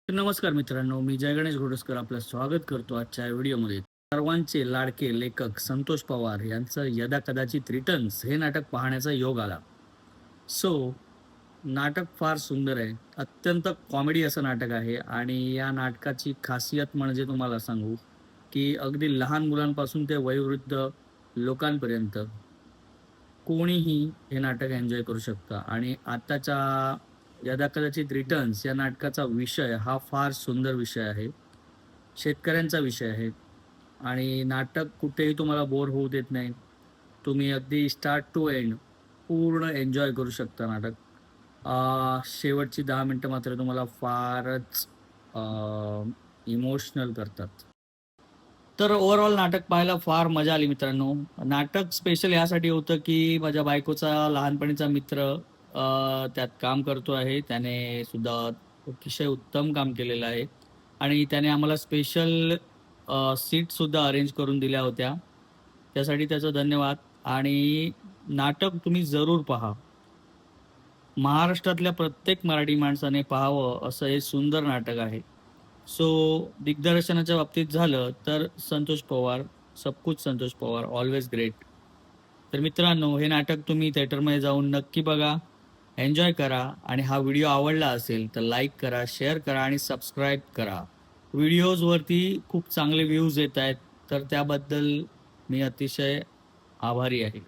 नमस्कार मित्रांनो, मी जय गणेश घोडस्कर आपलं स्वागत करतो आजच्या व्हिडिओमध्ये. सर्वांचे लाडके लेखक संतोष पवार यांचं यदा कदाचित रिटर्न्स हे नाटक पाहण्याचा योग आला. नाटक फार सुंदर आहे. अत्यंत कॉमेडी असं नाटक आहे आणि या नाटकाची खासियत म्हणजे तुम्हाला सांगू, की अगदी लहान मुलांपासून ते वयोवृद्ध लोकांपर्यंत कोणीही हे नाटक एन्जॉय करू शकतं. आणि आताच्या यदा कदाचित रिटर्न्स या नाटकाचा विषय हा फार सुंदर विषय आहे. शेतकऱ्यांचा विषय आहे आणि नाटक कुठेही तुम्हाला बोर होऊ देत नाही. तुम्ही अगदी स्टार्ट टू एंड पूर्ण एन्जॉय करू शकता नाटक. शेवटची 10 मिनटं मात्र तुम्हाला फारच इमोशनल करतात. तर ओव्हरऑल नाटक पाहायला फार मजा आली मित्रांनो. नाटक स्पेशल यासाठी होतं की माझ्या बायकोचा लहानपणीचा मित्र त्यात काम करतो आहे. त्याने सुद्धा अतिशय उत्तम काम केलेलं आहे आणि त्याने आम्हाला स्पेशल सीटसुद्धा अरेंज करून दिल्या होत्या. त्यासाठी त्याचा धन्यवाद. आणि नाटक तुम्ही जरूर पहा. महाराष्ट्रातल्या प्रत्येक मराठी माणसाने पाहावं असं हे सुंदर नाटक आहे. दिग्दर्शनाच्या बाबतीत झालं तर संतोष पवार, सबकुछ संतोष पवार, ऑलवेज ग्रेट. तर मित्रांनो, हे नाटक तुम्ही थिएटरमध्ये जाऊन नक्की बघा, एन्जॉय करा आणि हा व्हिडिओ आवडला असेल तर लाईक करा, शेअर करा आणि सबस्क्राईब करा. व्हिडिओजवरती खूप चांगले व्ह्यूज येत आहेत, तर त्याबद्दल मी अतिशय आभारी आहे.